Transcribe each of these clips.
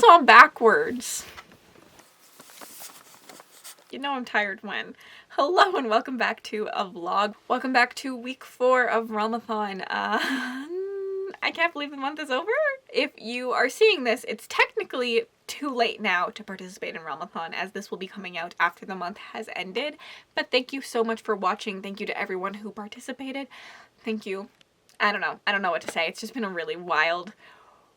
on backwards. You know I'm tired when. Hello and welcome back to a vlog. Welcome back to week 4 of Realmathon. I can't believe the month is over. If you are seeing this, it's technically too late now to participate in Realmathon, as this will be coming out after the month has ended. But thank you so much for watching. Thank you to everyone who participated. Thank you. I don't know what to say. It's just been a really wild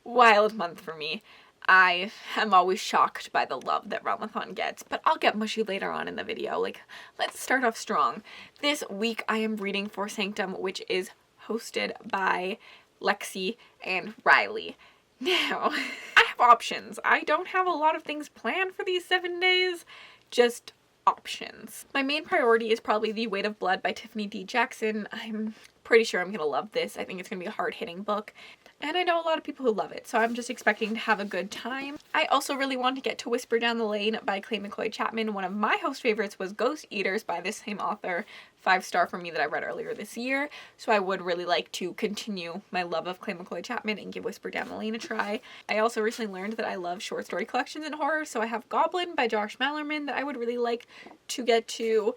month for me. I am always shocked by the love that Realmathon gets, but I'll get mushy later on in the video. Like, let's start off strong. This week I am reading For Sanctum, which is hosted by Lexi and Riley. Now, I have options. I don't have a lot of things planned for these 7 days, just options. My main priority is probably The Weight of Blood by Tiffany D. Jackson. I'm pretty sure I'm gonna love this. I think it's gonna be a hard-hitting book. And I know a lot of people who love it, so I'm just expecting to have a good time. I also really want to get to Whisper Down the Lane by Clay McCoy Chapman. One of my host favorites was Ghost Eaters by this same author. 5-star for me that I read earlier this year. So I would really like to continue my love of Clay McCoy Chapman and give Whisper Down the Lane a try. I also recently learned that I love short story collections in horror, so I have Goblin by Josh Mallerman that I would really like to get to.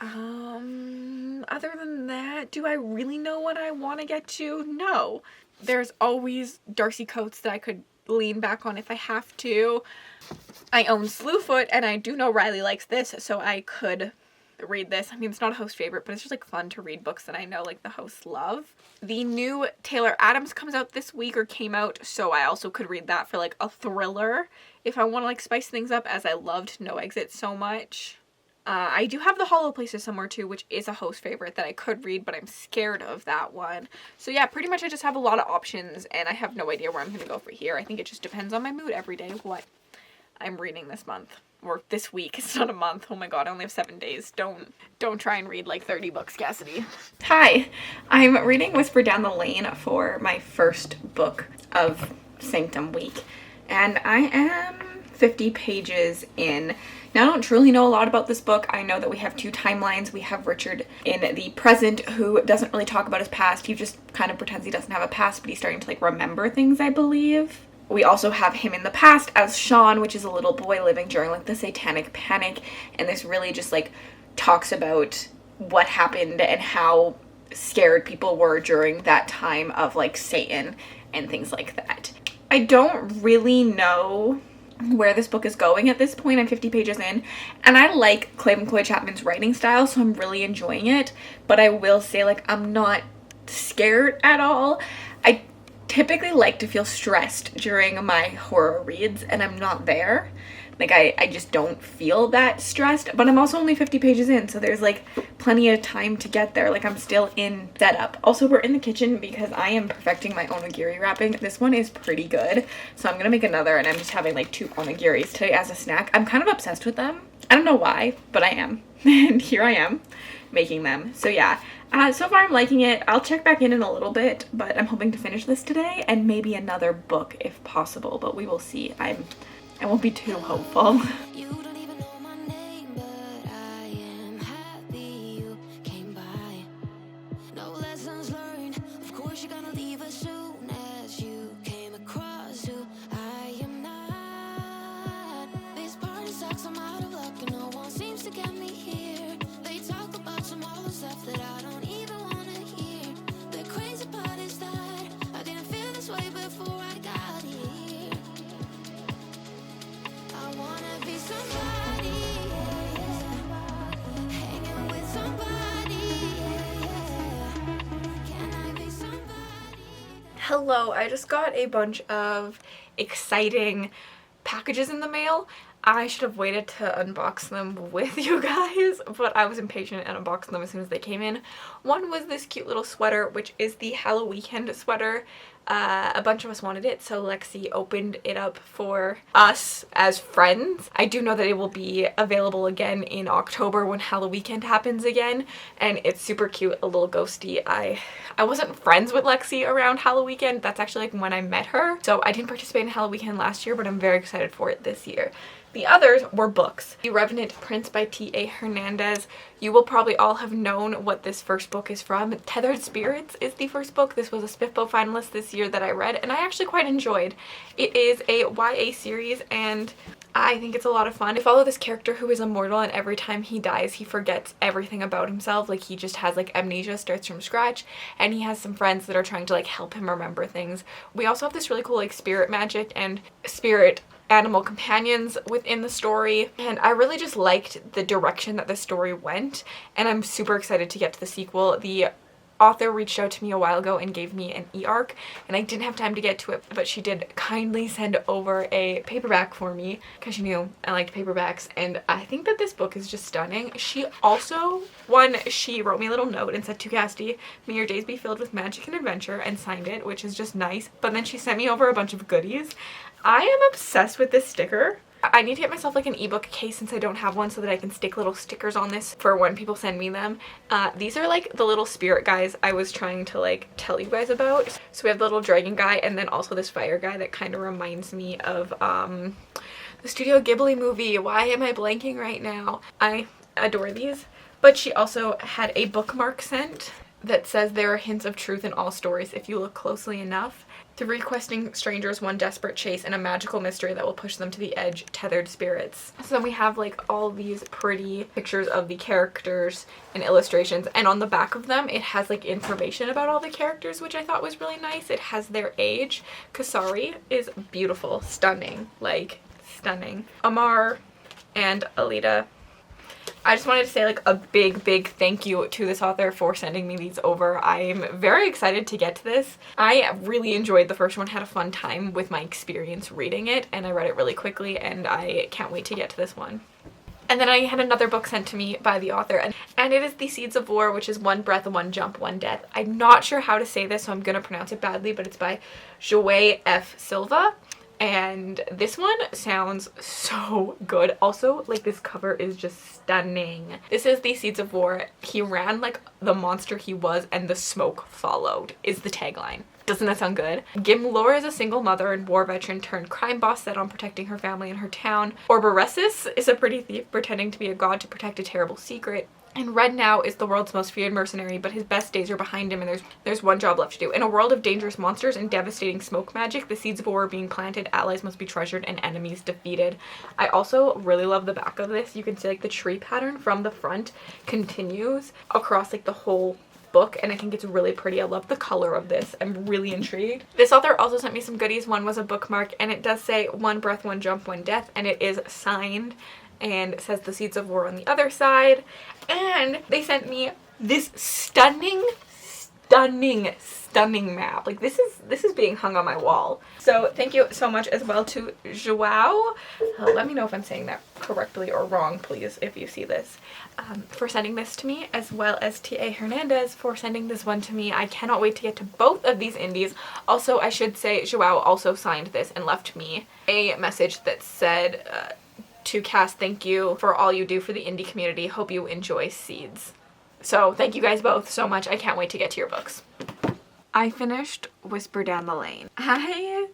Other than that, do I really know what I want to get to? No. There's always Darcy Coates that I could lean back on if I have to. I own Slewfoot, and I do know Riley likes this, so I could read this. I mean, it's not a host favorite, but it's just like fun to read books that I know like the hosts love. The new Taylor Adams comes out this week, or came out, so I also could read that for like a thriller if I want to like spice things up, as I loved No Exit so much. I do have The Hollow Places Somewhere too, which is a host favorite that I could read, but I'm scared of that one. So yeah, pretty much I just have a lot of options, and I have no idea where I'm going to go for here. I think it just depends on my mood every day what I'm reading this month. Or this week. It's not a month. Oh my god, I only have 7 days. Don't try and read like 30 books, Cassidy. Hi, I'm reading Whisper Down the Lane for my first book of Sanctum week, and I am 50 pages in. Now, I don't truly know a lot about this book. I know that we have 2 timelines. We have Richard in the present, who doesn't really talk about his past. He just kind of pretends he doesn't have a past, but he's starting to like remember things, I believe. We also have him in the past as Sean, which is a little boy living during like the Satanic Panic, and this really just like talks about what happened and how scared people were during that time of like Satan and things like that. I don't really know where this book is going at this point. I'm 50 pages in, and I like Clay McCoy Chapman's writing style, so I'm really enjoying it, but I will say like I'm not scared at all. I typically like to feel stressed during my horror reads, and I'm not there. Like I just don't feel that stressed, but I'm also only 50 pages in, so there's like plenty of time to get there. Like I'm still in setup. Also, we're in the kitchen because I am perfecting my onigiri wrapping. This one is pretty good, so I'm gonna make another, and I'm just having like 2 onigiris today as a snack. I'm kind of obsessed with them. I don't know why, but I am. And here I am making them. So yeah, so far I'm liking it. I'll check back in a little bit, but I'm hoping to finish this today and maybe another book if possible, but we will see. I won't be too hopeful. You don't even know my name, but I am happy you came by. No lessons learned. Of course you're gonna leave as soon as you came across who I am not. This party sucks, I'm out of luck, and no one seems to get me here. They talk about some other stuff that I don't even wanna hear. The crazy part is that I didn't feel this way before I got here. I wanna be somebody, hanging with somebody. Can I be somebody? Hello, I just got a bunch of exciting packages in the mail. I should have waited to unbox them with you guys, but I was impatient and unboxed them as soon as they came in. One was this cute little sweater, which is the Halloween sweater. A bunch of us wanted it, so Lexi opened it up for us as friends. I do know that it will be available again in October when Halloween happens again, and it's super cute, a little ghosty. I wasn't friends with Lexi around Halloween. That's actually like when I met her, so I didn't participate in Halloween last year, but I'm very excited for it this year. The others were books. The Revenant Prince by T.A. Hernandez. You will probably all have known what this first book is from. Tethered Spirits is the first book. This was a SPFBO finalist this year that I read, and I actually quite enjoyed. It is a YA series, and I think it's a lot of fun. I follow this character who is immortal, and every time he dies, he forgets everything about himself. Like, he just has, like, amnesia, starts from scratch, and he has some friends that are trying to, like, help him remember things. We also have this really cool, like, spirit magic and spirit animal companions within the story, and I really just liked the direction that the story went, and I'm super excited to get to the sequel. The author reached out to me a while ago and gave me an e-arc, and I didn't have time to get to it, but she did kindly send over a paperback for me because she knew I liked paperbacks, and I think that this book is just stunning. She also, she wrote me a little note and said, "To Cassidy, may your days be filled with magic and adventure," and signed it, which is just nice. But then she sent me over a bunch of goodies. I am obsessed with this sticker. I need to get myself like an ebook case since I don't have one, so that I can stick little stickers on this for when people send me them. These are like the little spirit guys I was trying to like tell you guys about. So we have the little dragon guy, and then also this fire guy that kind of reminds me of the Studio Ghibli movie. Why am I blanking right now? I adore these. But she also had a bookmark sent that says, "There are hints of truth in all stories if you look closely enough. 3 questing strangers, 1 desperate chase, and a magical mystery that will push them to the edge, tethered spirits." So then we have like all these pretty pictures of the characters and illustrations, and on the back of them it has like information about all the characters, which I thought was really nice. It has their age. Kasari is beautiful, stunning, like stunning. Amar and Alita. I just wanted to say like a big thank you to this author for sending me these over. I'm very excited to get to this. I really enjoyed the first one, had a fun time with my experience reading it, and I read it really quickly, and I can't wait to get to this one. And then I had another book sent to me by the author, and it is The Seeds of War, which is 1 breath, 1 jump, 1 death. I'm not sure how to say this, so I'm gonna pronounce it badly, but it's by Joey F. Silva. And this one sounds so good. Also, like, this cover is just stunning. This is The Seeds of War. He ran like the monster he was, and the smoke followed is the tagline. Doesn't that sound good? Gimlor is a single mother and war veteran turned crime boss set on protecting her family and her town. Orberesis is a pretty thief pretending to be a god to protect a terrible secret. And Red Now is the world's most feared mercenary, but his best days are behind him, and there's one job left to do. In a world of dangerous monsters and devastating smoke magic, the seeds of war are being planted, allies must be treasured, and enemies defeated. I also really love the back of this. You can see like the tree pattern from the front continues across like the whole book, and I think it's really pretty. I love the color of this. I'm really intrigued. This author also sent me some goodies. One was a bookmark, and it does say 1 breath, 1 jump, 1 death, and it is signed, and it says The Seeds of War on the other side. And they sent me this stunning map. Like, this is being hung on my wall. So thank you so much as well to Joao. Let me know if I'm saying that correctly or wrong, please, if you see this, for sending this to me, as well as T.A. Hernandez for sending this one to me. I cannot wait to get to both of these indies. Also, I should say Joao also signed this and left me a message that said, "To Cass, thank you for all you do for the indie community. Hope you enjoy Seeds." So thank you guys both so much. I can't wait to get to your books. I finished Whisper Down the Lane. I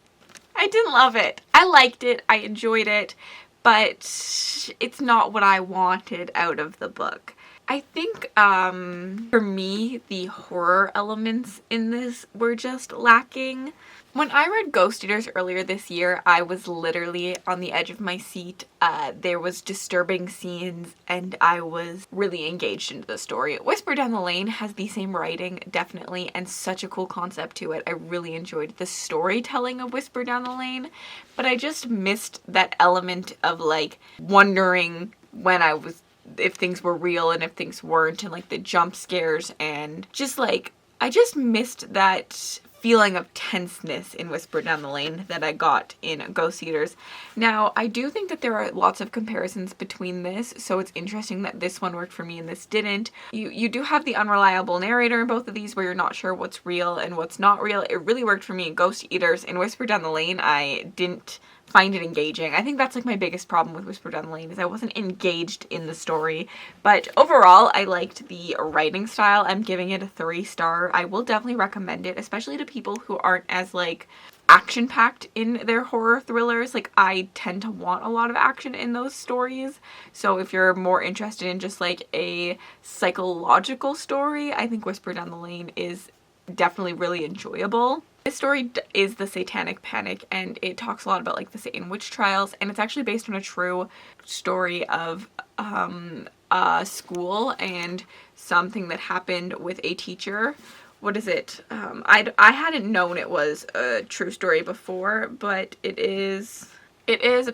didn't love it. I liked it. I enjoyed it, but it's not what I wanted out of the book. I think for me, the horror elements in this were just lacking. When I read Ghost Eaters earlier this year, I was literally on the edge of my seat. There was disturbing scenes, and I was really engaged into the story. Whisper Down the Lane has the same writing, definitely, and such a cool concept to it. I really enjoyed the storytelling of Whisper Down the Lane, but I just missed that element of like wondering if things were real and if things weren't, and like the jump scares, and just like I just missed that feeling of tenseness in Whisper Down the Lane that I got in Ghost Eaters. Now, I do think that there are lots of comparisons between this, so it's interesting that this one worked for me and this didn't. You do have the unreliable narrator in both of these where you're not sure what's real and what's not real. It really worked for me in Ghost Eaters. In Whisper Down the Lane, I didn't find it engaging. I think that's like my biggest problem with Whisper Down the Lane, is I wasn't engaged in the story. But overall, I liked the writing style. I'm giving it a 3-star. I will definitely recommend it, especially to people who aren't as like action-packed in their horror thrillers. Like, I tend to want a lot of action in those stories. So if you're more interested in just like a psychological story, I think Whisper Down the Lane is definitely really enjoyable. This story is The Satanic Panic, and it talks a lot about like the Satan witch trials, and it's actually based on a true story of a school and something that happened with a teacher. What is it? I hadn't known it was a true story before, but it is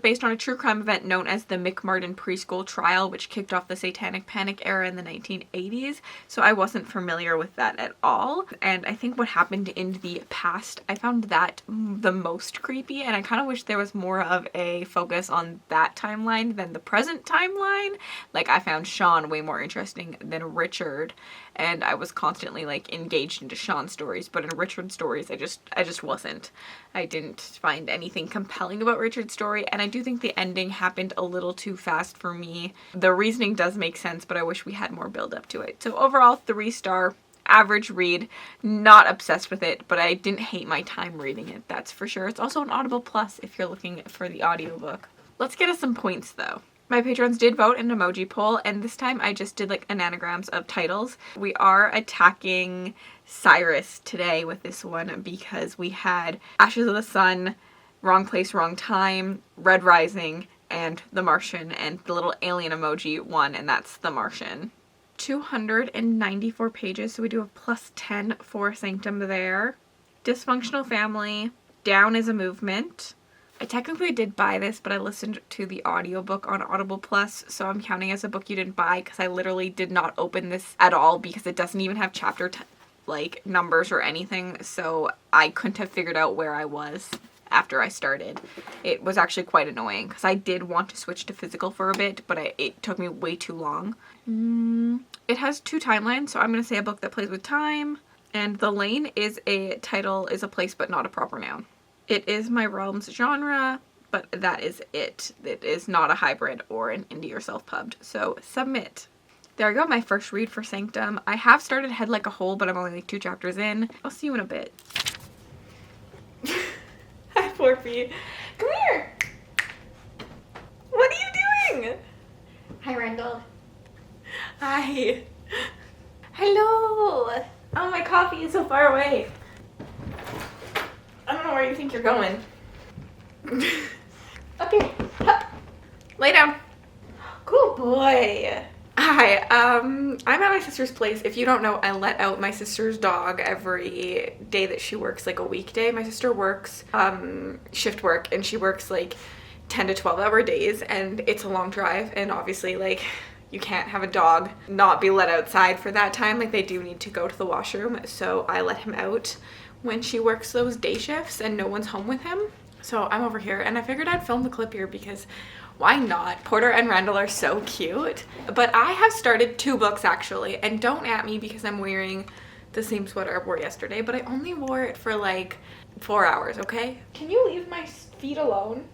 based on a true crime event known as the McMartin preschool trial, which kicked off the Satanic Panic era in the 1980s. So I wasn't familiar with that at all. And I think what happened in the past, I found that the most creepy, and I kind of wish there was more of a focus on that timeline than the present timeline. Like, I found Sean way more interesting than Richard, and I was constantly like engaged into Sean's stories, but in Richard's stories I just wasn't. I didn't find anything compelling about Richard's story, and I do think the ending happened a little too fast for me. The reasoning does make sense, but I wish we had more build up to it. So overall, 3-star, average read, not obsessed with it, but I didn't hate my time reading it, that's for sure. It's also an Audible Plus if you're looking for the audiobook. Let's get us some points though. My patrons did vote in an emoji poll, and this time I just did like anagrams of titles. We are attacking Cyrus today with this one because we had Ashes of the Sun, Wrong Place, Wrong Time, Red Rising, and The Martian, and the little alien emoji won, and that's The Martian. 294 pages, so we do a +10 for Sanctum there. Dysfunctional Family, Down is a Movement. I technically did buy this, but I listened to the audiobook on Audible Plus, so I'm counting as a book you didn't buy because I literally did not open this at all because it doesn't even have chapter like numbers or anything, so I couldn't have figured out where I was after I started. It was actually quite annoying because I did want to switch to physical for a bit, but it took me way too long. It has 2 timelines, so I'm going to say a book that plays with time, and The Lane is a title, is a place but not a proper noun. It is my realm's genre, but that is it. It is not a hybrid or an indie or self-pubbed, so submit. There I go, my first read for Sanctum. I have started Head Like a Hole, but I'm only like 2 chapters in. I'll see you in a bit. Hi, Porpy. Come here. What are you doing? Hi, Randall. Hi. Hello. Oh, my coffee is so far away. I don't know where you think you're going. Okay. Hup. Lay down. Good boy. Hi, I'm at my sister's place. If you don't know, I let out my sister's dog every day that she works, like a weekday. My sister works shift work, and she works like 10 to 12 hour days, and it's a long drive, and obviously like you can't have a dog not be let outside for that time. Like, they do need to go to the washroom, so I let him out when she works those day shifts and no one's home with him. So I'm over here, and I figured I'd film the clip here because why not? Porter and Randall are so cute. But I have started 2 books actually, and don't at me because I'm wearing the same sweater I wore yesterday, but I only wore it for like 4 hours, okay? Can you leave my feet alone?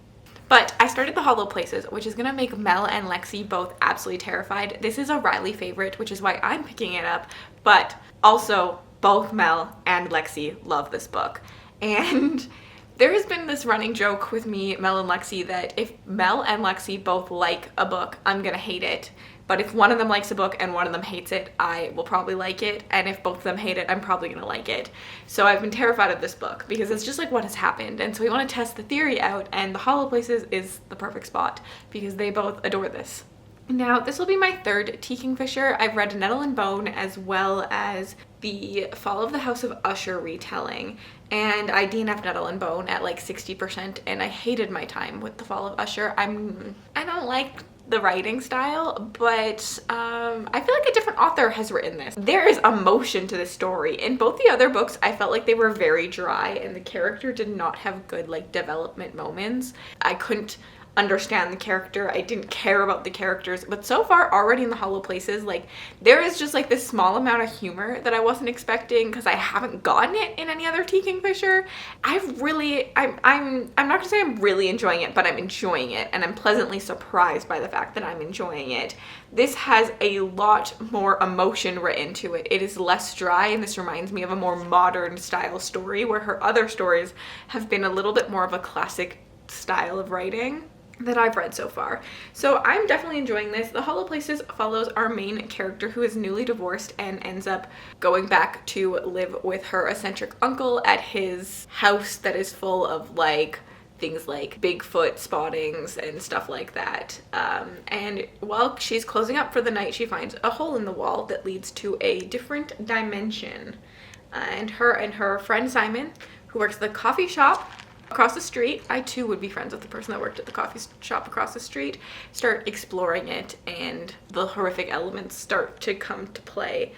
But I started The Hollow Places, which is gonna make Mel and Lexi both absolutely terrified. This is a Riley favorite, which is why I'm picking it up, but also both Mel and Lexi love this book. And there has been this running joke with me, Mel and Lexi, that if Mel and Lexi both like a book, I'm gonna hate it. But if one of them likes a book and one of them hates it, I will probably like it. And if both of them hate it, I'm probably gonna like it. So I've been terrified of this book because it's just like what has happened. And so we want to test the theory out, and The Hollow Places is the perfect spot because they both adore this. Now, this will be my 3rd Tea Kingfisher. I've read Nettle and Bone as well as the Fall of the House of Usher retelling, and I DNF'd Nettle and Bone at like 60%, and I hated my time with the Fall of Usher. I don't like the writing style, but I feel like a different author has written this. There is emotion to this story. In both the other books, I felt like they were very dry, and the character did not have good like development moments. I couldn't understand the character. I didn't care about the characters. But so far, already in the Hollow Places, like, there is just like this small amount of humor that I wasn't expecting because I haven't gotten it in any other Tea Kingfisher. I'm not gonna say I'm really enjoying it, but I'm enjoying it, and I'm pleasantly surprised by the fact that I'm enjoying it. This has a lot more emotion written to it. It is less dry, and this reminds me of a more modern style story, where her other stories have been a little bit more of a classic style of writing that I've read so far. So I'm definitely enjoying this. The Hollow Places follows our main character, who is newly divorced and ends up going back to live with her eccentric uncle at his house that is full of like things like Bigfoot spottings and stuff like that. And while she's closing up for the night, she finds a hole in the wall that leads to a different dimension. And her friend Simon, who works at the coffee shop across the street, I too would be friends with the person that worked at the coffee shop across the street, start exploring it, and the horrific elements start to come to play.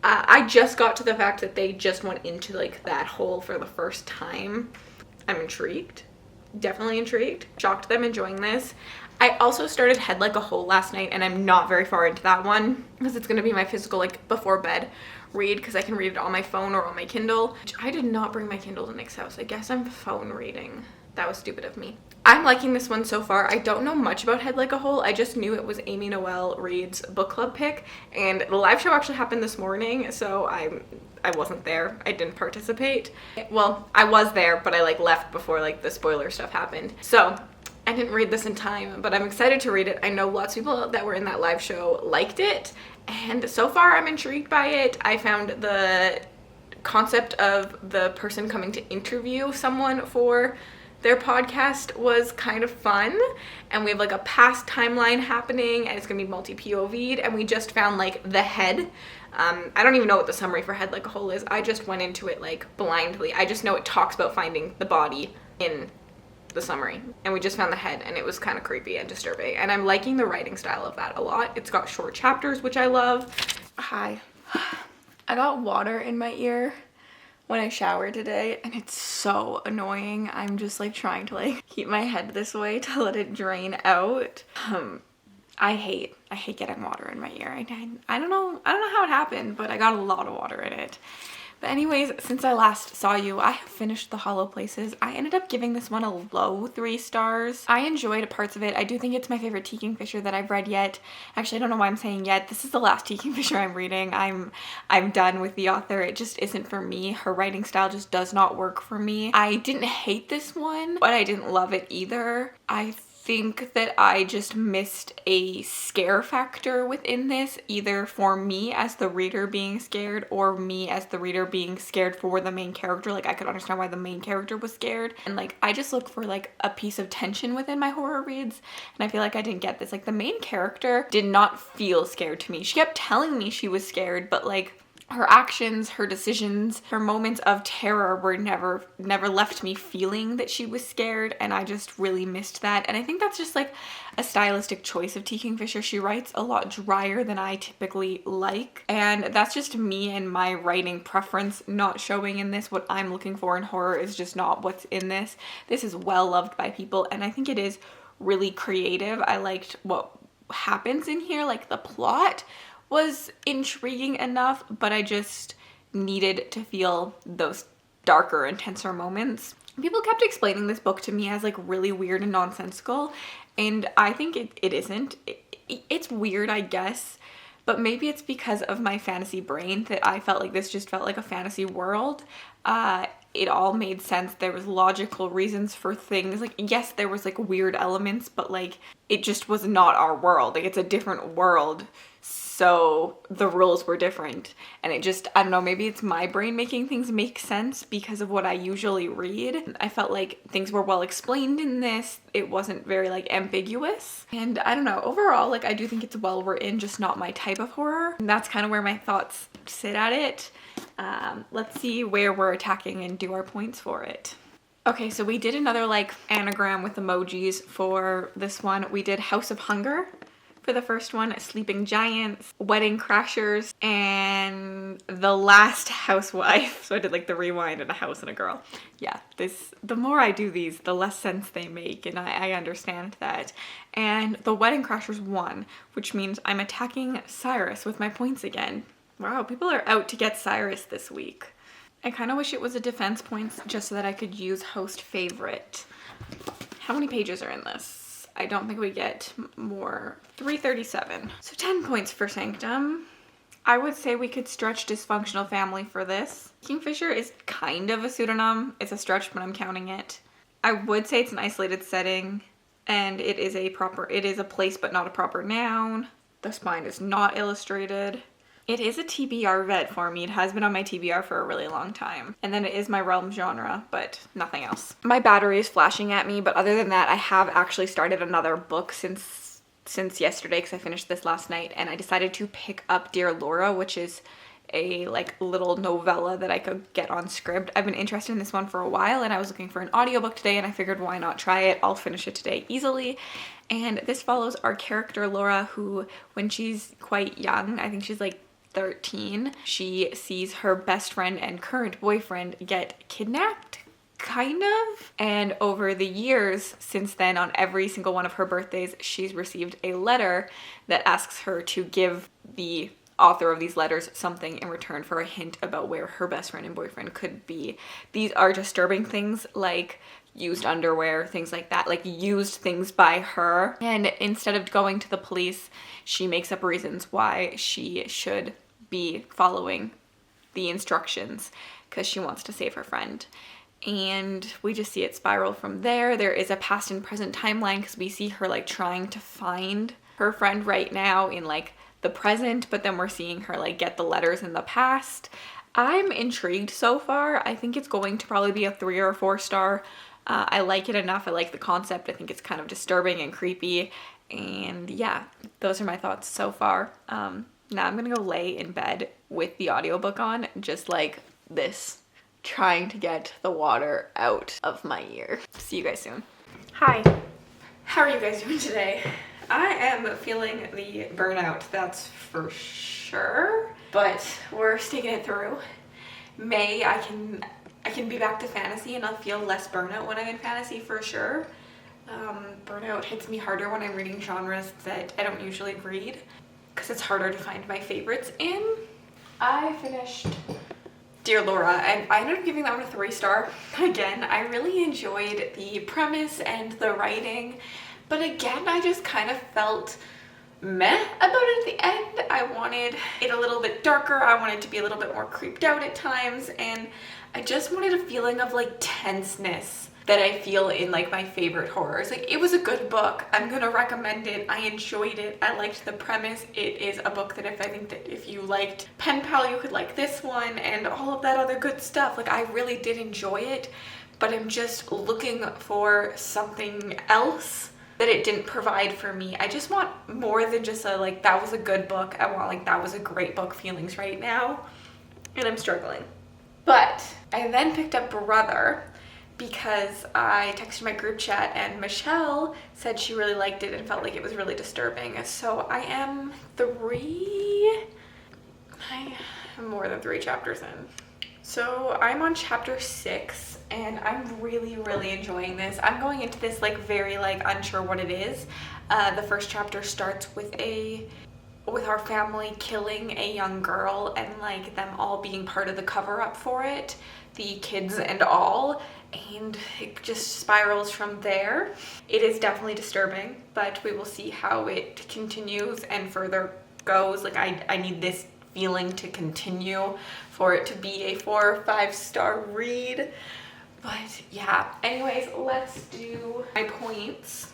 I just got to the fact that they just went into like that hole for the first time. I'm intrigued. Definitely intrigued. Shocked that I'm enjoying this. I also started Head Like a Hole last night, and I'm not very far into that one because it's going to be my physical like before bed read, because I can read it on my phone or on my Kindle. I did not bring my Kindle to Nick's house. I guess I'm phone reading. That was stupid of me. I'm liking this one so far. I don't know much about Head Like a Hole. I just knew it was Amy Noel Reed's book club pick, and the live show actually happened this morning, so I wasn't there. I didn't participate. Well, I was there, but I like left before like the spoiler stuff happened. So I didn't read this in time, but I'm excited to read it. I know lots of people that were in that live show liked it, and so far I'm intrigued by it. I found the concept of the person coming to interview someone for their podcast was kind of fun, and we have like a past timeline happening, and it's gonna be multi-POV'd, and we just found like the head. I don't even know what the summary for Head Like a Hole is. I just went into it like blindly. I just know it talks about finding the body in the summary, and we just found the head, and it was kind of creepy and disturbing, and I'm liking the writing style of that a lot. It's got short chapters, which I love. Hi. I got water in my ear when I showered today, and it's so annoying. I'm just like trying to like keep my head this way to let it drain out. I hate getting water in my ear. I don't know how it happened, but I got a lot of water in it. But anyways, since I last saw you, I have finished The Hollow Places. I ended up giving this one a low 3 stars. I enjoyed parts of it. I do think it's my favorite Tea Kingfisher that I've read yet. Actually, I don't know why I'm saying yet. This is the last Tea Kingfisher I'm reading. I'm done with the author. It just isn't for me. Her writing style just does not work for me. I didn't hate this one, but I didn't love it either. I think that I just missed a scare factor within this, either for me as the reader being scared or me as the reader being scared for the main character. Like, I could understand why the main character was scared, and like I just look for like a piece of tension within my horror reads, and I feel like I didn't get this. Like, the main character did not feel scared to me. She kept telling me she was scared, but like her actions, her decisions, her moments of terror were never left me feeling that she was scared, and I just really missed that. And I think that's just like a stylistic choice of Tea Kingfisher. She writes a lot drier than I typically like, and that's just me and my writing preference not showing in this. What I'm looking for in horror is just not what's in this. This is well loved by people, and I think it is really creative. I liked what happens in here. Like, the plot was intriguing enough, but I just needed to feel those darker, intenser moments. People kept explaining this book to me as like really weird and nonsensical, and I think it isn't. It's weird, I guess, but maybe it's because of my fantasy brain that I felt like this just felt like a fantasy world. It all made sense. There was logical reasons for things. Like, yes, there was like weird elements, but like it just was not our world. Like, it's a different world, so the rules were different, and it just, I don't know, maybe it's my brain making things make sense because of what I usually read. I felt like things were well explained in this. It wasn't very like ambiguous, and I don't know, overall, like, I do think it's well written, just not my type of horror, and that's kind of where my thoughts sit at it. Let's see where we're attacking and do our points for it. Okay, so we did another like anagram with emojis for this one. We did House of Hunger For the first one, Sleeping Giants, Wedding Crashers, and The Last Housewife. So I did like the rewind and a house and a girl. Yeah, the more I do these, the less sense they make, and I understand that. And the Wedding Crashers won, which means I'm attacking Cyrus with my points again. Wow, people are out to get Cyrus this week. I kind of wish it was a defense points just so that I could use host favorite. How many pages are in this? I don't think we get more. 337. So 10 points for Sanctum. I would say we could stretch Dysfunctional Family for this. Kingfisher is kind of a pseudonym. It's a stretch, but I'm counting it. I would say it's an isolated setting, and it is a place but not a proper noun. The spine is not illustrated. It is a TBR vet for me. It has been on my TBR for a really long time. And then it is my realm genre, but nothing else. My battery is flashing at me, but other than that, I have actually started another book since yesterday, because I finished this last night, and I decided to pick up Dear Laura, which is a like little novella that I could get on Scribd. I've been interested in this one for a while, and I was looking for an audiobook today, and I figured why not try it. I'll finish it today easily. And this follows our character Laura, who when she's quite young, I think she's like 13, she sees her best friend and current boyfriend get kidnapped, kind of. And over the years since then, on every single one of her birthdays, she's received a letter that asks her to give the author of these letters something in return for a hint about where her best friend and boyfriend could be. These are disturbing things like used underwear, things like that, like used things by her. And instead of going to the police, she makes up reasons why she should be following the instructions because she wants to save her friend. And we just see it spiral from there. There is a past and present timeline because we see her like trying to find her friend right now in like the present, but then we're seeing her like get the letters in the past. I'm intrigued so far. I think it's going to probably be a 3 or 4 star. I like it enough. I like the concept. I think it's kind of disturbing and creepy. And yeah, those are my thoughts so far. Now I'm gonna go lay in bed with the audiobook on, just like this, trying to get the water out of my ear. See you guys soon. Hi, how are you guys doing today? I am feeling the burnout, that's for sure, but we're sticking it through. May I can be back to fantasy and I'll feel less burnout when I'm in fantasy for sure. Burnout hits me harder when I'm reading genres that I don't usually read, because it's harder to find my favorites in. I finished Dear Laura, and I ended up giving that one a 3 star. Again, I really enjoyed the premise and the writing, but again, I just kind of felt meh about it at the end. I wanted it a little bit darker. I wanted to be a little bit more creeped out at times, and I just wanted a feeling of like tenseness that I feel in like my favorite horrors. Like, it was a good book. I'm gonna recommend it. I enjoyed it. I liked the premise. It is a book that I think that if you liked Pen Pal, you could like this one and all of that other good stuff. Like, I really did enjoy it, but I'm just looking for something else that it didn't provide for me. I just want more than just a like, that was a good book. I want like, that was a great book feelings right now, and I'm struggling. But I then picked up Brother, because I texted my group chat and Michelle said she really liked it and felt like it was really disturbing. So I am more than 3 chapters in. So I'm on chapter 6 and I'm really enjoying this. I'm going into this like very like unsure what it is. The first chapter starts with our family killing a young girl and like them all being part of the cover up for it, the kids and all, and it just spirals from there. It is definitely disturbing, but we will see how it continues and further goes. Like, I need this feeling to continue for it to be a 4 or 5 star read. But yeah, anyways, let's do my points.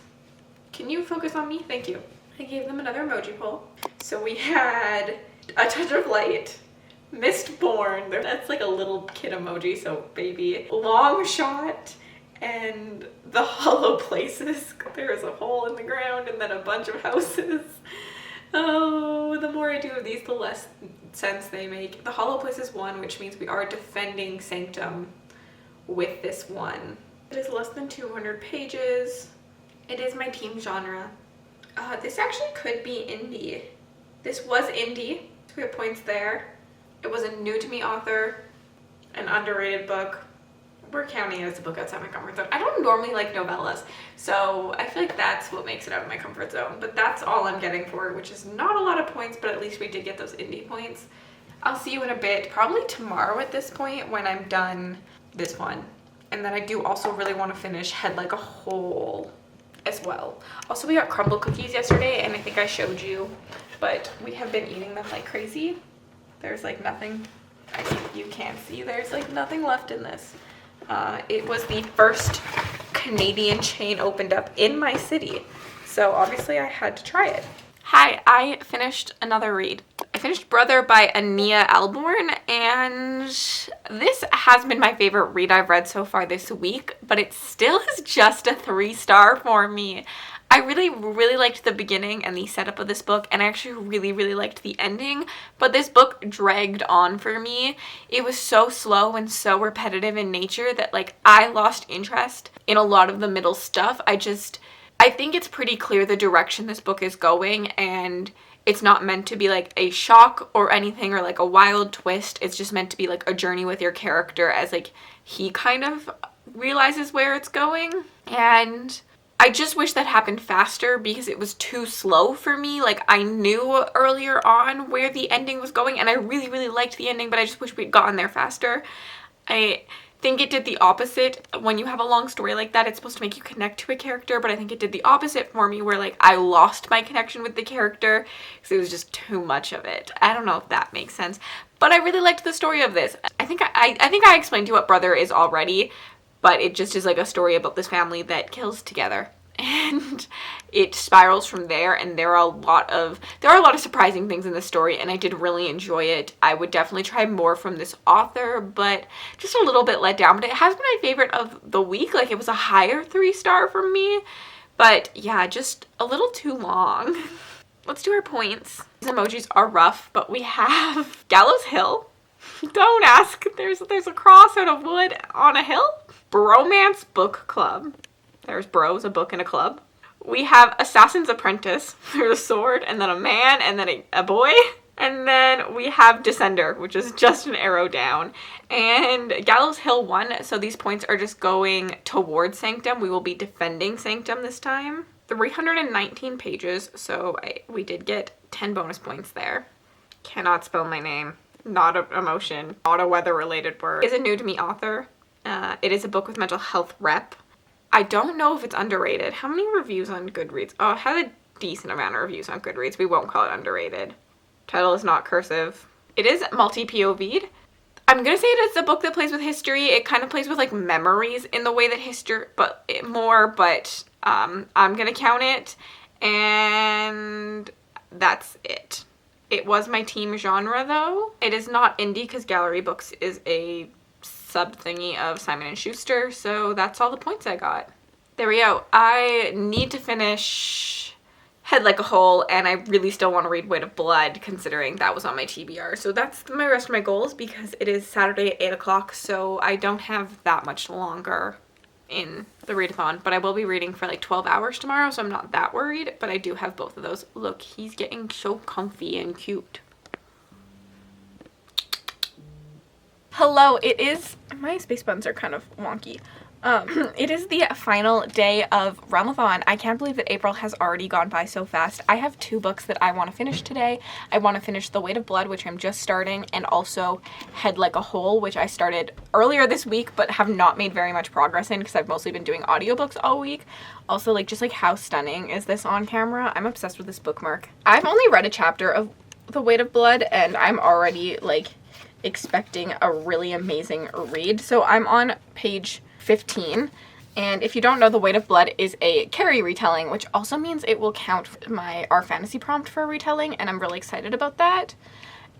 Can you focus on me? Thank you. I gave them another emoji poll. So we had A Touch of Light, Mistborn, that's like a little kid emoji, so baby, Long Shot, and The Hollow Places. There's a hole in the ground and then a bunch of houses. Oh, the more I do of these, the less sense they make. The Hollow Places one, which means we are defending Sanctum with this one. It is less than 200 pages. It is my team genre. This actually could be indie. This was indie. We have points there. It was a new to me author, an underrated book. We're counting it as a book outside my comfort zone. I don't normally like novellas, so I feel like that's what makes it out of my comfort zone. But that's all I'm getting for it, which is not a lot of points, but at least we did get those indie points. I'll see you in a bit, probably tomorrow at this point when I'm done this one. And then I do also really want to finish Head Like a Hole as well. Also, we got crumble cookies yesterday, and I think I showed you, but we have been eating them like crazy. There's like nothing, you can't see, there's like nothing left in this. It was the first Canadian chain opened up in my city, so obviously I had to try it. Hi, I finished another read. I finished Brother by Ania Alborn, and this has been my favorite read I've read so far this week, but it still is just a 3-star for me. I really liked the beginning and the setup of this book, and I actually really liked the ending, but this book dragged on for me. It was so slow and so repetitive in nature that like I lost interest in a lot of the middle stuff. I think it's pretty clear the direction this book is going, and it's not meant to be like a shock or anything or like a wild twist. It's just meant to be like a journey with your character as like he kind of realizes where it's going. And I just wish that happened faster because it was too slow for me. Like I knew earlier on where the ending was going, and I really liked the ending, but I just wish we'd gotten there faster. I think it did the opposite. When you have a long story like that, it's supposed to make you connect to a character, but I think it did the opposite for me where like I lost my connection with the character because it was just too much of it. I don't know if that makes sense, but I really liked the story of this. I think I explained to you what Brother is already, but it just is like a story about this family that kills together, and it spirals from there, and there are a lot of surprising things in the story, and I did really enjoy it. I would definitely try more from this author, but just a little bit let down. But it has been my favorite of the week. Like it was a higher 3-star for me, but yeah, just a little too long. Let's do our points. These emojis are rough, but we have Gallows Hill. Don't ask. There's a cross out of wood on a hill. Bromance Book Club. There's bros, a book, and a club. We have Assassin's Apprentice. There's a sword, and then a man, and then a boy. And then we have Descender, which is just an arrow down. And Gallows Hill won, so these points are just going towards Sanctum. We will be defending Sanctum this time. 319 pages, so we did get 10 bonus points there. Cannot spell my name. Not an emotion. Not a weather-related word. Is a new to me author. It is a book with mental health rep. I don't know if it's underrated. How many reviews on Goodreads? Oh, it has a decent amount of reviews on Goodreads. We won't call it underrated. Title is not cursive. It is multi-POV'd. I'm gonna say it's a book that plays with history. It kind of plays with like memories in the way that history, but I'm gonna count it, and that's it. It was my team genre though. It is not indie because Gallery Books is a sub thingy of Simon & Schuster, so that's all the points I got. There we go. I need to finish Head Like a Hole, and I really still want to read Weight of Blood considering that was on my TBR. So that's my rest of my goals because it is Saturday at 8 o'clock, so I don't have that much longer in the readathon, but I will be reading for like 12 hours tomorrow, so I'm not that worried, but I do have both of those. Look, he's getting so comfy and cute. Hello, it is, my space buttons are kind of wonky. It is the final day of Realmathon. I can't believe that April has already gone by so fast. I have 2 books that I want to finish today. I want to finish The Weight of Blood, which I'm just starting, and also Head Like a Hole, which I started earlier this week but have not made very much progress in because I've mostly been doing audiobooks all week. Also, like, just like how stunning is this on camera? I'm obsessed with this bookmark. I've only read a chapter of The Weight of Blood, and I'm already like expecting a really amazing read. So I'm on page 15, and if you don't know, The Weight of Blood is a Carrie retelling, which also means it will count our fantasy prompt for a retelling, and I'm really excited about that.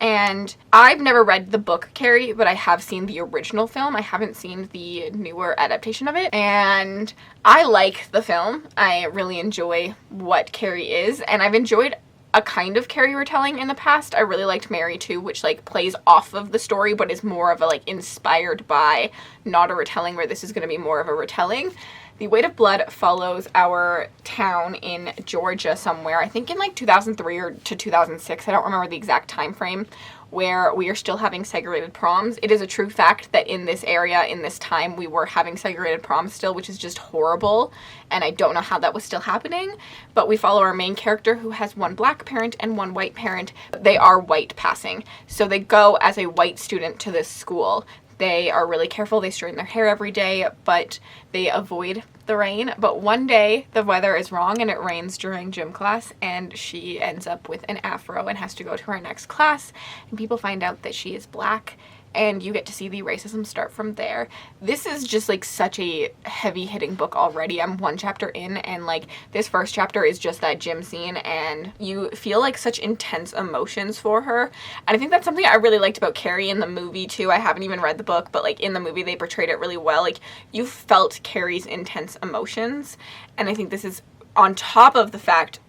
And I've never read the book Carrie, but I have seen the original film. I haven't seen the newer adaptation of it, and I like the film. I really enjoy what Carrie is, and I've enjoyed a kind of Carrie retelling in the past. I really liked Mary too, which like plays off of the story but is more of a like inspired by, not a retelling, where this is going to be more of a retelling. The Weight of Blood follows our town in Georgia somewhere, I think in like 2003 or to 2006, I don't remember the exact time frame, where we are still having segregated proms. It is a true fact that in this area, in this time, we were having segregated proms still, which is just horrible, and I don't know how that was still happening, but we follow our main character who has one black parent and one white parent. They are white passing, so they go as a white student to this school. They are really careful, they straighten their hair every day, but they avoid the rain. But one day the weather is wrong and it rains during gym class, and she ends up with an afro and has to go to her next class, and people find out that she is black, and you get to see the racism start from there. This is just like such a heavy hitting book already. I'm one chapter in, and like this first chapter is just that gym scene, and you feel like such intense emotions for her. And I think that's something I really liked about Carrie in the movie too. I haven't even read the book, but like in the movie they portrayed it really well. Like you felt Carrie's intense emotions, and I think this is on top of the fact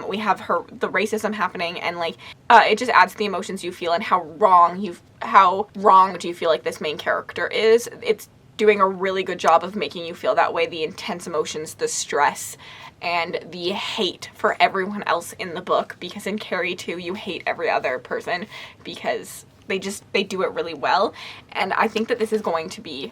we have the racism happening, and like it just adds to the emotions you feel and how wronged you feel like this main character is. It's doing a really good job of making you feel that way, the intense emotions, the stress, and the hate for everyone else in the book, because in Carrie too you hate every other person because they do it really well. And I think that this is going to be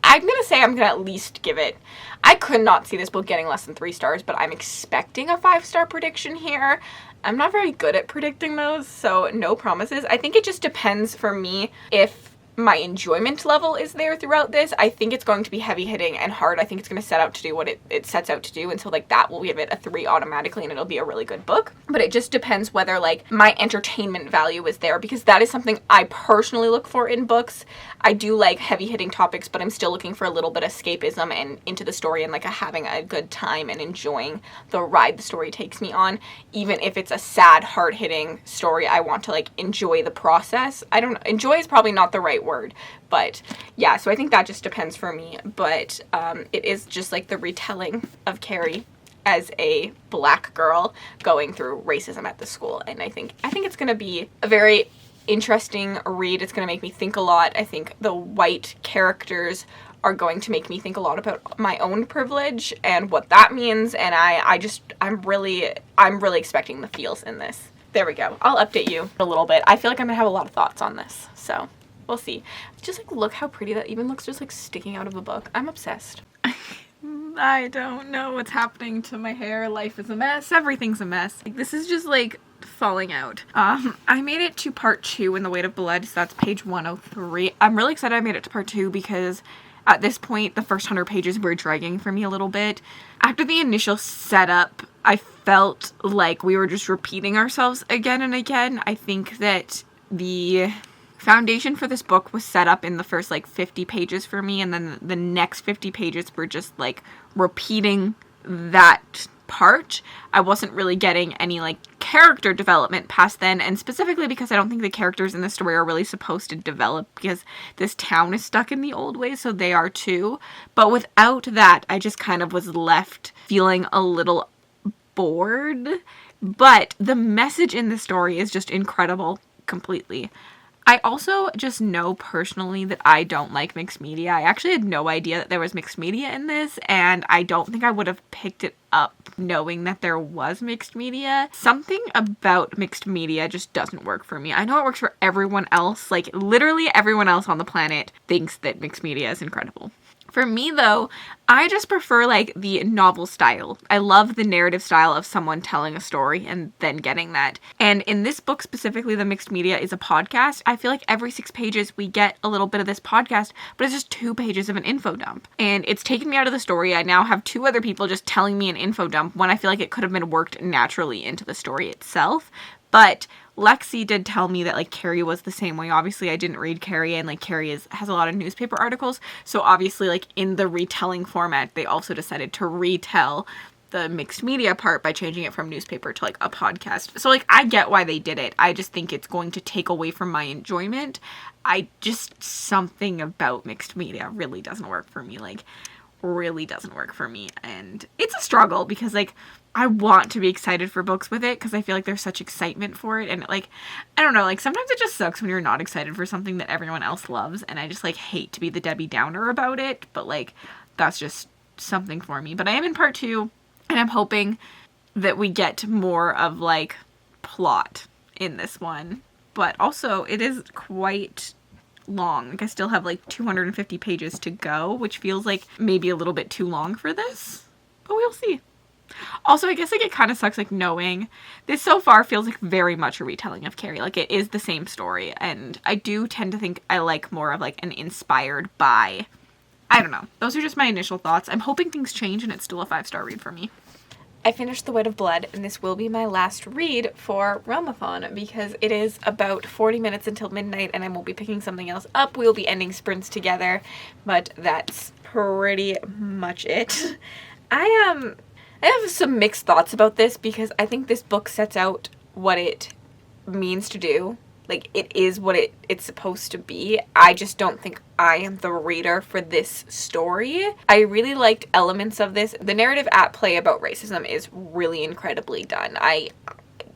I'm going to say I'm going to at least give it, I could not see this book getting less than 3 stars, but I'm expecting a 5-star prediction here. I'm not very good at predicting those, so no promises. I think it just depends for me if my enjoyment level is there throughout this. I think it's going to be heavy hitting and hard. I think it's going to set out to do what it sets out to do, and so like that will give it a 3 automatically, and it'll be a really good book. But it just depends whether like my entertainment value is there, because that is something I personally look for in books. I do like heavy hitting topics, but I'm still looking for a little bit of escapism and into the story, and like having a good time and enjoying the ride the story takes me on. Even if it's a sad, hard hitting story, I want to like enjoy the process. I don't know, enjoy is probably not the right word, but yeah, so I think that just depends for me. But it is just like the retelling of Carrie as a black girl going through racism at the school, and I think it's going to be a very interesting read. It's going to make me think a lot. I think the white characters are going to make me think a lot about my own privilege and what that means, and I'm really expecting the feels in this. There we go. I'll update you a little bit. I feel like I'm gonna have a lot of thoughts on this, so we'll see. Just like look how pretty that even looks, just like sticking out of the book. I'm obsessed. I don't know what's happening to my hair. Life is a mess. Everything's a mess. Like, this is just like falling out. I made it to part 2 in The Weight of Blood, so that's page 103. I'm really excited I made it to part 2 because at this point the first 100 pages were dragging for me a little bit. After the initial setup, I felt like we were just repeating ourselves again and again. I think that the foundation for this book was set up in the first like 50 pages for me, and then the next 50 pages were just like repeating that part. I wasn't really getting any like character development past then, and specifically because I don't think the characters in the story are really supposed to develop, because this town is stuck in the old ways, so they are too. But without that, I just kind of was left feeling a little bored. But the message in the story is just incredible completely. I also just know personally that I don't like mixed media. I actually had no idea that there was mixed media in this, and I don't think I would have picked it up knowing that there was mixed media. Something about mixed media just doesn't work for me. I know it works for everyone else. Like, literally everyone else on the planet thinks that mixed media is incredible. For me, though, I just prefer, like, the novel style. I love the narrative style of someone telling a story and then getting that. And in this book specifically, the mixed media is a podcast. I feel like every 6 pages we get a little bit of this podcast, but it's just 2 pages of an info dump. And it's taken me out of the story. I now have 2 other people just telling me an info dump when I feel like it could have been worked naturally into the story itself. But Lexi did tell me that, like, Carrie was the same way. Obviously, I didn't read Carrie, and, like, Carrie has a lot of newspaper articles. So, obviously, like, in the retelling format, they also decided to retell the mixed media part by changing it from newspaper to, like, a podcast. So, like, I get why they did it. I just think it's going to take away from my enjoyment. Something about mixed media really doesn't work for me. Like, really doesn't work for me. And it's a struggle because, like, I want to be excited for books with it because I feel like there's such excitement for it, and like, I don't know, like sometimes it just sucks when you're not excited for something that everyone else loves, and I just like hate to be the Debbie Downer about it, but like that's just something for me. But I am in part 2, and I'm hoping that we get more of, like, plot in this one. But also, it is quite long. Like, I still have, like, 250 pages to go, which feels like maybe a little bit too long for this. But we'll see. Also, I guess, like, it kind of sucks, like, knowing this so far feels like very much a retelling of Carrie. Like, it is the same story, and I do tend to think I like more of, like, an inspired by. I don't know. Those are just my initial thoughts. I'm hoping things change, and it's still a 5-star read for me. I finished The Weight of Blood, and this will be my last read for Realmathon, because it is about 40 minutes until midnight, and I won't be picking something else up. We'll be ending sprints together, but that's pretty much it. I have some mixed thoughts about this, because I think this book sets out what it means to do. Like, it is what it's supposed to be. I just don't think I am the reader for this story. I really liked elements of this. The narrative at play about racism is really incredibly done.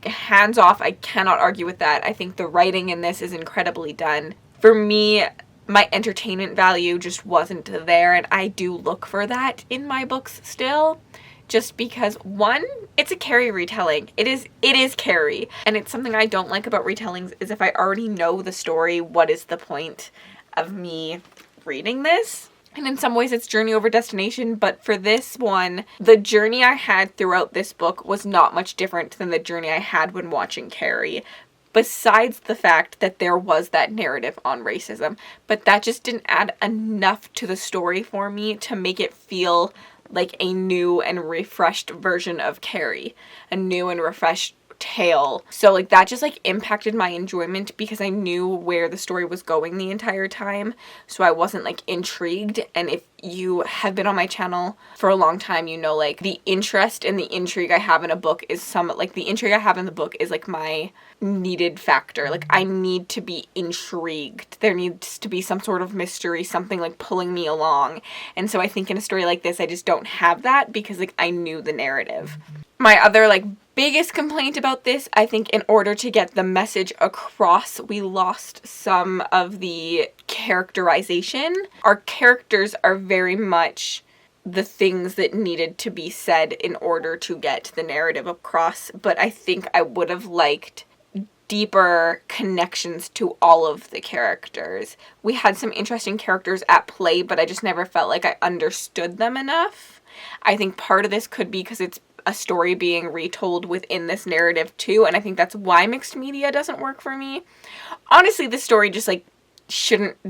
Hands off, I cannot argue with that. I think the writing in this is incredibly done. For me, my entertainment value just wasn't there, and I do look for that in my books still. Just because, one, it's a Carrie retelling. It is Carrie. And it's something I don't like about retellings, is if I already know the story, what is the point of me reading this? And in some ways it's journey over destination, but for this one, the journey I had throughout this book was not much different than the journey I had when watching Carrie. Besides the fact that there was that narrative on racism. But that just didn't add enough to the story for me to make it feel like a new and refreshed version of Carrie, a new and refreshed tale. So, like, that just, like, impacted my enjoyment, because I knew where the story was going the entire time, so I wasn't, like, intrigued. And if you have been on my channel for a long time, you know, like, the interest and the intrigue I have in a book is the intrigue I have in the book is, like, my needed factor. Like, I need to be intrigued. There needs to be some sort of mystery, something, like, pulling me along. And so I think in a story like this, I just don't have that, because, like, I knew the narrative. My other, like, biggest complaint about this, I think in order to get the message across, we lost some of the characterization. Our characters are very much the things that needed to be said in order to get the narrative across, but I think I would have liked deeper connections to all of the characters. We had some interesting characters at play, but I just never felt like I understood them enough. I think part of this could be because it's a story being retold within this narrative too, and I think that's why mixed media doesn't work for me. Honestly, this story just, like,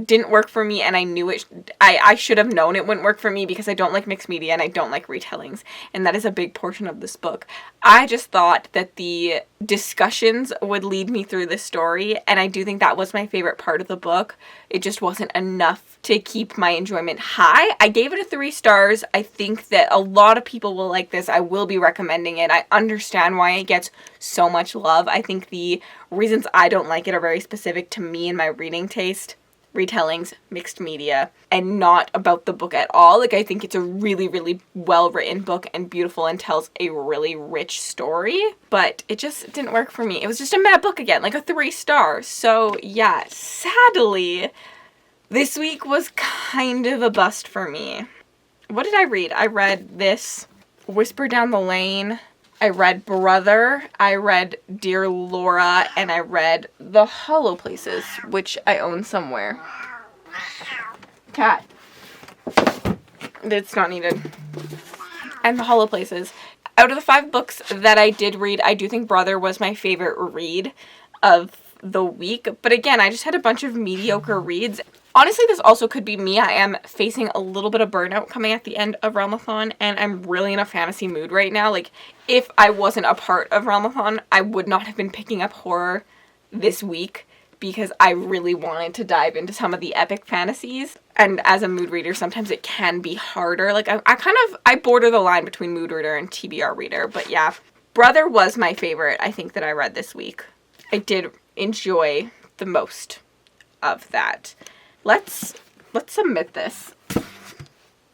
didn't work for me, and I knew it. I should have known it wouldn't work for me, because I don't like mixed media and I don't like retellings, and that is a big portion of this book. I just thought that the discussions would lead me through this story, and I do think that was my favorite part of the book. It just wasn't enough to keep my enjoyment high. I gave it a 3 stars. I think that a lot of people will like this. I will be recommending it. I understand why it gets so much love. I think the reasons I don't like it are very specific to me and my reading taste. Retellings, mixed media, and not about the book at all. Like, I think it's a really, really well-written book and beautiful and tells a really rich story, but it just didn't work for me. It was just a meh book again, like a 3 stars. So yeah, sadly, this week was kind of a bust for me. What did I read? I read this, Whisper Down the Lane, I read Brother, I read Dear Laura, and I read The Hollow Places, which I own somewhere. Cat. It's not needed. And The Hollow Places. Out of the 5 books that I did read, I do think Brother was my favorite read of the week. But again, I just had a bunch of mediocre reads. Honestly, this also could be me. I am facing a little bit of burnout coming at the end of Realmathon, and I'm really in a fantasy mood right now. Like, if I wasn't a part of Realmathon, I would not have been picking up horror this week, because I really wanted to dive into some of the epic fantasies. And as a mood reader, sometimes it can be harder. Like, I border the line between mood reader and TBR reader. But yeah, Brother was my favorite, I think, that I read this week. I did enjoy the most of that. Let's submit this.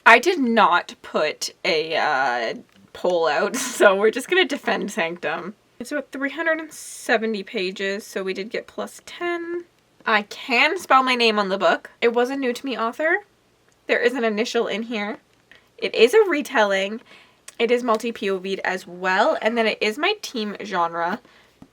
I did not put a poll out, so we're just gonna defend Sanctum. It's about 370 pages, so we did get +10. I can spell my name on the book. It was a new to me author. There is an initial in here. It is a retelling. It is multi-POV'd as well, and then it is my team genre.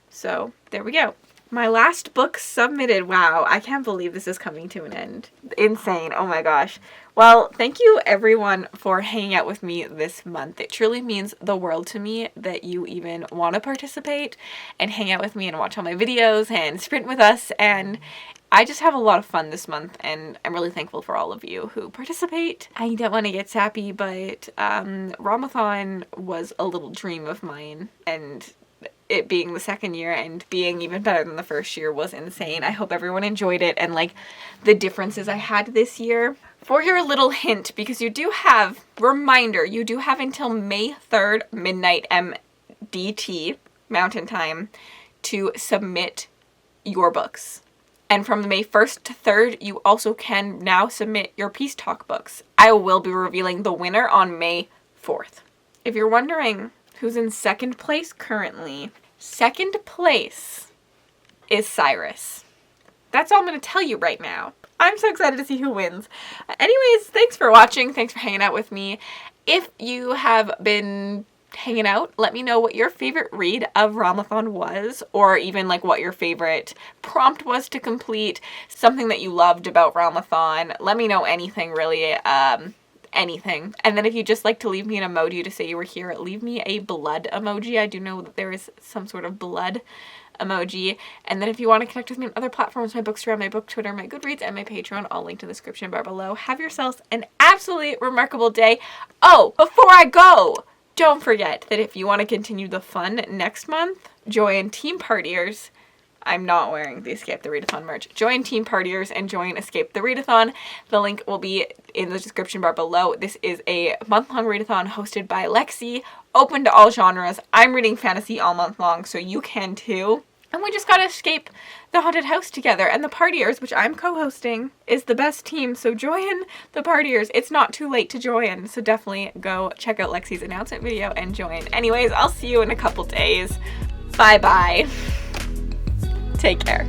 So there we go. My last book submitted. Wow, I can't believe this is coming to an end. Insane. Oh my gosh. Well, thank you everyone for hanging out with me this month. It truly means the world to me that you even want to participate and hang out with me and watch all my videos and sprint with us. And I just have a lot of fun this month, and I'm really thankful for all of you who participate. I don't want to get sappy, but Realmathon was a little dream of mine, and it being the second year and being even better than the first year was insane. I hope everyone enjoyed it and like the differences I had this year. For your little hint, because you do have, reminder, you do have until May 3rd, midnight MDT, Mountain Time, to submit your books. And from May 1st to 3rd, you also can now submit your Peace Talk books. I will be revealing the winner on May 4th. If you're wondering who's in second place currently, second place is Cyrus. That's all I'm going to tell you right now. I'm so excited to see who wins. Anyways, thanks for watching. Thanks for hanging out with me. If you have been hanging out, let me know what your favorite read of Realmathon was, or even like what your favorite prompt was to complete, something that you loved about Realmathon. Let me know anything really. Anything. And then if you just like to leave me an emoji to say you were here, leave me a blood emoji. I do know that there is some sort of blood emoji. And then if you want to connect with me on other platforms, my Bookstagram, my Book Twitter, my Goodreads, and my Patreon, all linked in the description bar below. Have yourselves an absolutely remarkable day. Oh, before I go, don't forget that if you want to continue the fun next month, join Team Partiers. I'm not wearing the Escape the Readathon merch. Join Team Partiers and join Escape the Readathon. The link will be in the description bar below. This is a month-long readathon hosted by Lexi, open to all genres. I'm reading fantasy all month long, so you can too. And we just gotta escape the haunted house together. And the Partiers, which I'm co-hosting, is the best team. So join the Partiers. It's not too late to join. So definitely go check out Lexi's announcement video and join. Anyways, I'll see you in a couple days. Bye-bye. Take care.